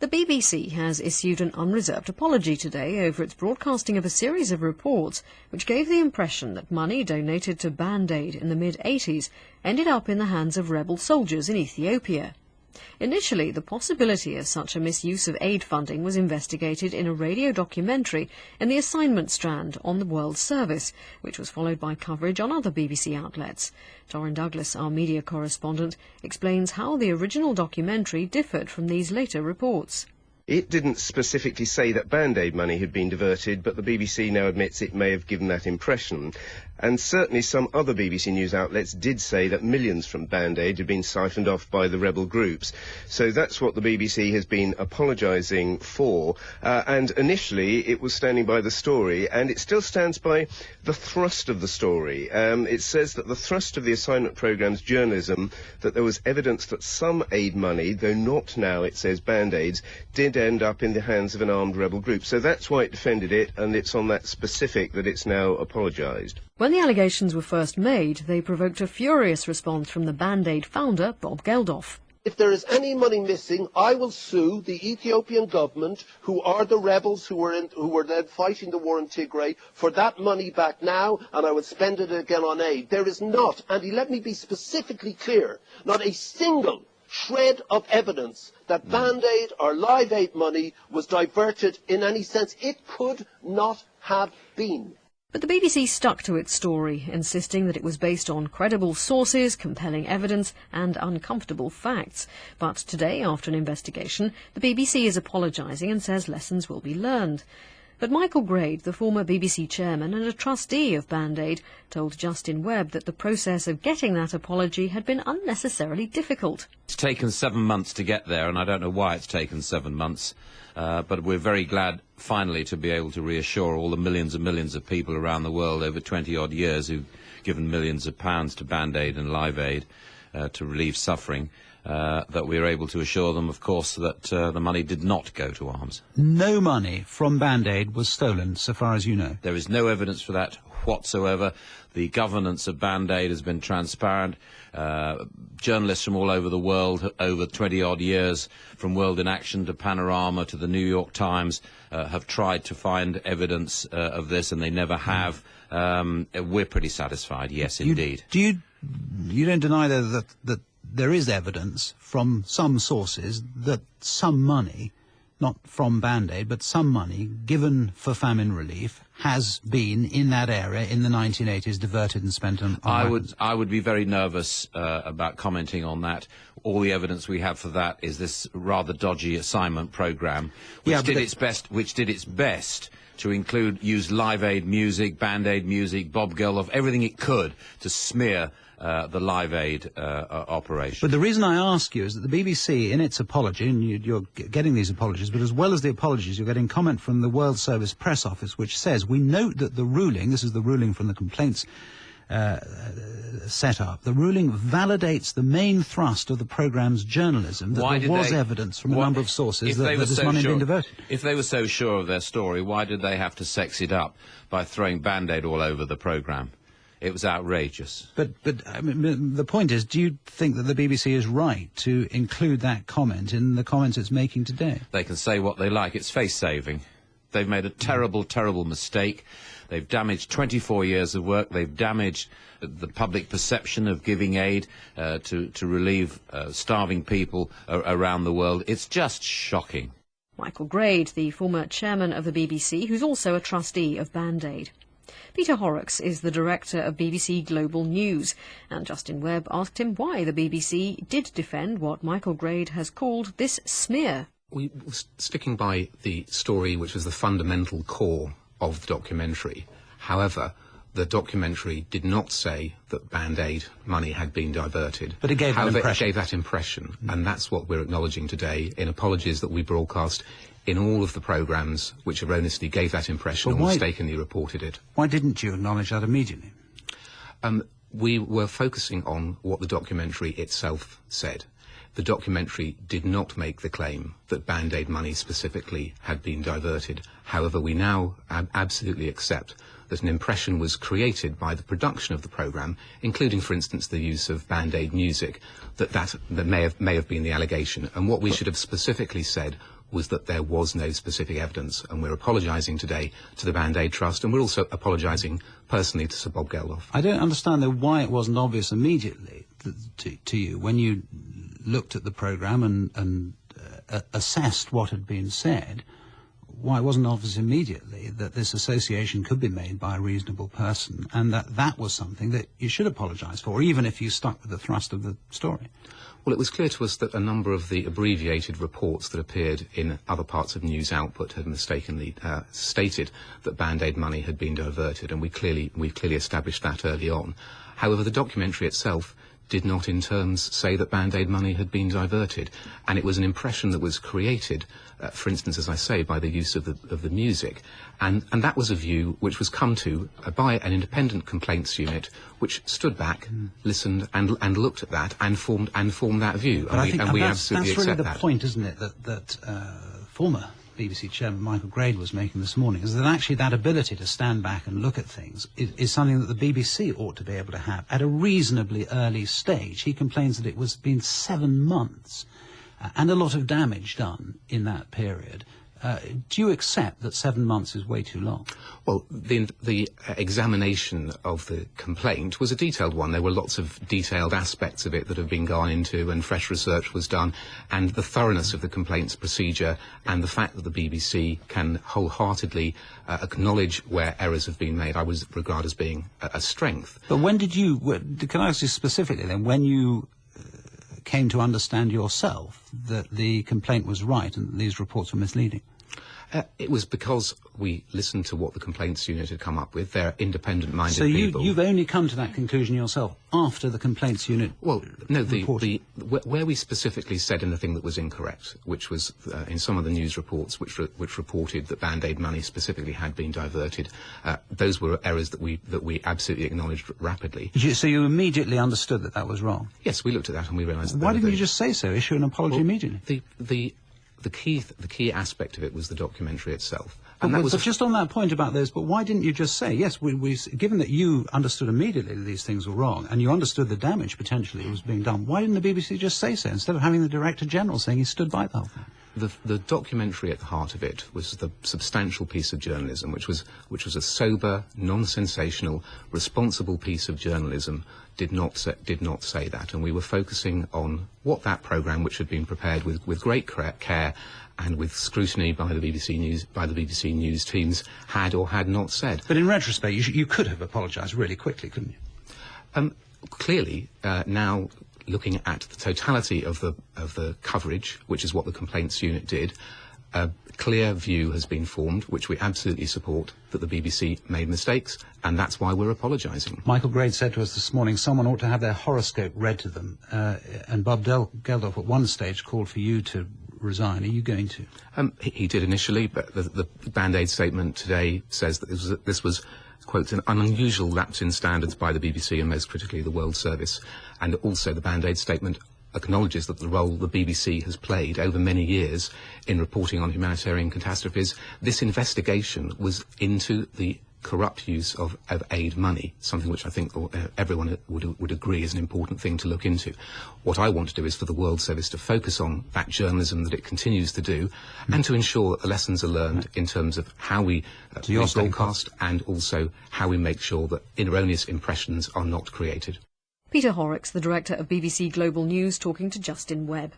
The BBC has issued an unreserved apology today over its broadcasting of a series of reports which gave the impression that money donated to Band-Aid in the mid-80s ended up in the hands of rebel soldiers in Ethiopia. Initially, the possibility of such a misuse of aid funding was investigated in a radio documentary in the assignment strand on the World Service, which was followed by coverage on other BBC outlets. Torrin Douglas, our media correspondent, explains how the original documentary differed from these later reports. It didn't specifically say that Band-Aid money had been diverted, but the BBC now admits it may have given that impression. And certainly some other BBC news outlets did say that millions from Band-Aid had been siphoned off by the rebel groups. So that's what the BBC has been apologising for. And initially it was standing by the story, and it still stands by the thrust of the story. It says that the thrust of the assignment programme's journalism, that there was evidence that some aid money, though not now, it says, Band-Aids, did end up in the hands of an armed rebel group. So that's why it defended it, and it's on that specific that it's now apologised. When the allegations were first made, they provoked a furious response from the Band-Aid founder, Bob Geldof. If there is any money missing, I will sue the Ethiopian government, who are the rebels who were then fighting the war in Tigray, for that money back now, and I will spend it again on aid. There is not, and let me be specifically clear, not a single shred of evidence that Band-Aid or Live Aid money was diverted in any sense. It could not have been. But the BBC stuck to its story, insisting that it was based on credible sources, compelling evidence and uncomfortable facts. But today, after an investigation, the BBC is apologising and says lessons will be learned. But Michael Grade, the former BBC chairman and a trustee of Band-Aid, told Justin Webb that the process of getting that apology had been unnecessarily difficult. It's taken 7 months to get there, and I don't know why it's taken 7 months. But we're very glad, finally, to be able to reassure all the millions and millions of people around the world over 20-odd years who've given millions of pounds to Band-Aid and Live Aid to relieve suffering, that we are able to assure them, of course, that the money did not go to arms. No money from Band-Aid was stolen, so far as you know? There is no evidence for that whatsoever. The governance of Band-Aid has been transparent. Journalists from all over the world, over 20-odd years, from World in Action to Panorama to the New York Times, have tried to find evidence of this, and they never have. We're pretty satisfied, yes, indeed. You don't deny that there is evidence from some sources that some money, not from Band-Aid, but some money wegiven for famine relief has been in that area in the 1980s diverted and spent on weapons. I would be very nervous about commenting on that. All the evidence we have for that is this rather dodgy assignment programme, which did its best to use Live Aid music, Band-Aid music, Bob Geldof, everything it could to smear the Live Aid operation. But the reason I ask you is that the BBC, in its apology, and you're getting these apologies, but as well as the apologies, you're getting comment from the World Service Press Office, which says, we note that the ruling, this is the ruling from the complaints set up, the ruling validates the main thrust of the programme's journalism, that there was evidence from a number of sources that this money had been diverted. If they were so sure of their story, why did they have to sex it up by throwing Band-Aid all over the programme? It was outrageous. But I mean, the point is, do you think that the BBC is right to include that comment in the comments it's making today? They can say what they like. It's face-saving. They've made a terrible, terrible mistake. They've damaged 24 years of work. They've damaged the public perception of giving aid to relieve starving people around the world. It's just shocking. Michael Grade, the former chairman of the BBC, who's also a trustee of Band-Aid. Peter Horrocks is the director of BBC Global News, and Justin Webb asked him why the BBC did defend what Michael Grade has called this smear. We were sticking by the story which was the fundamental core of the documentary. However, the documentary did not say that Band-Aid money had been diverted. But it gave that impression. It gave that impression, and that's what we're acknowledging today in apologies that we broadcast in all of the programmes which erroneously gave that impression and mistakenly reported it. Why didn't you acknowledge that immediately? We were focusing on what the documentary itself said. The documentary did not make the claim that Band-Aid money specifically had been diverted. However, we now absolutely accept that an impression was created by the production of the programme, including, for instance, the use of Band-Aid music, that may have been the allegation. And what we should have specifically said was that there was no specific evidence, and we're apologising today to the Band-Aid Trust, and we're also apologising personally to Sir Bob Geldof. I don't understand, though, why it wasn't obvious immediately to you when you looked at the programme and assessed what had been said, why it wasn't obvious immediately that this association could be made by a reasonable person, and that was something that you should apologise for, even if you stuck with the thrust of the story. Well, it was clear to us that a number of the abbreviated reports that appeared in other parts of news output had mistakenly stated that Band-Aid money had been diverted, and we clearly established that early on. However, the documentary itself did not in terms say that Band-Aid money had been diverted, and it was an impression that was created, for instance, as I say, by the use of the music, and that was a view which was come to by an independent complaints unit, which stood back, listened, and looked at that, and formed that view, But I think we that's absolutely really accept the that. point, isn't it, that former BBC chairman Michael Grade was making this morning, is that actually that ability to stand back and look at things is something that the BBC ought to be able to have at a reasonably early stage. He complains that it was been 7 months and a lot of damage done in that period. Do you accept that 7 months is way too long? Well, the examination of the complaint was a detailed one. There were lots of detailed aspects of it that have been gone into, and fresh research was done, and the thoroughness of the complaints procedure and the fact that the BBC can wholeheartedly acknowledge where errors have been made, I would regard as being a strength. But when did you, can I ask you specifically then, when you came to understand yourself that the complaint was right and that these reports were misleading? It was because we listened to what the complaints unit had come up with. They're independent-minded people. So you've only come to that conclusion yourself after the complaints unit? Well, no, where we specifically said anything that was incorrect, which was in some of the news reports which reported that Band-Aid money specifically had been diverted. Those were errors that we absolutely acknowledged rapidly. So you immediately understood that was wrong? Yes, we looked at that and we realised that. Why didn't you just say so? Issue an apology immediately? The key aspect of it was the documentary itself. And but just on that point about those, but why didn't you just say, yes, given that you understood immediately that these things were wrong, and you understood the damage potentially was being done, why didn't the BBC just say so, instead of having the Director General saying he stood by the whole thing? The documentary at the heart of it was the substantial piece of journalism, which was a sober, non-sensational, responsible piece of journalism. Did not say that, and we were focusing on what that programme, which had been prepared with great care and with scrutiny by the BBC News teams, had or had not said. But in retrospect, you could have apologised really quickly, couldn't you? Clearly, now looking at the totality of the coverage, which is what the complaints unit did, a clear view has been formed, which we absolutely support, that the BBC made mistakes, and that's why we're apologising. Michael Grade said to us this morning someone ought to have their horoscope read to them, and Bob Geldof at one stage called for you to resign. Are you going to? He did initially, but the Band-Aid statement today says that this was quote, an unusual lapse in standards by the BBC and most critically the World Service, and also the Band-Aid statement acknowledges that the role the BBC has played over many years in reporting on humanitarian catastrophes. This investigation was into the corrupt use of aid money, something which I think everyone would agree is an important thing to look into. What I want to do is for the World Service to focus on that journalism that it continues to do, and to ensure that the lessons are learned in terms of how we broadcast, and also how we make sure that erroneous impressions are not created. Peter Horrocks, the director of BBC Global News, talking to Justin Webb.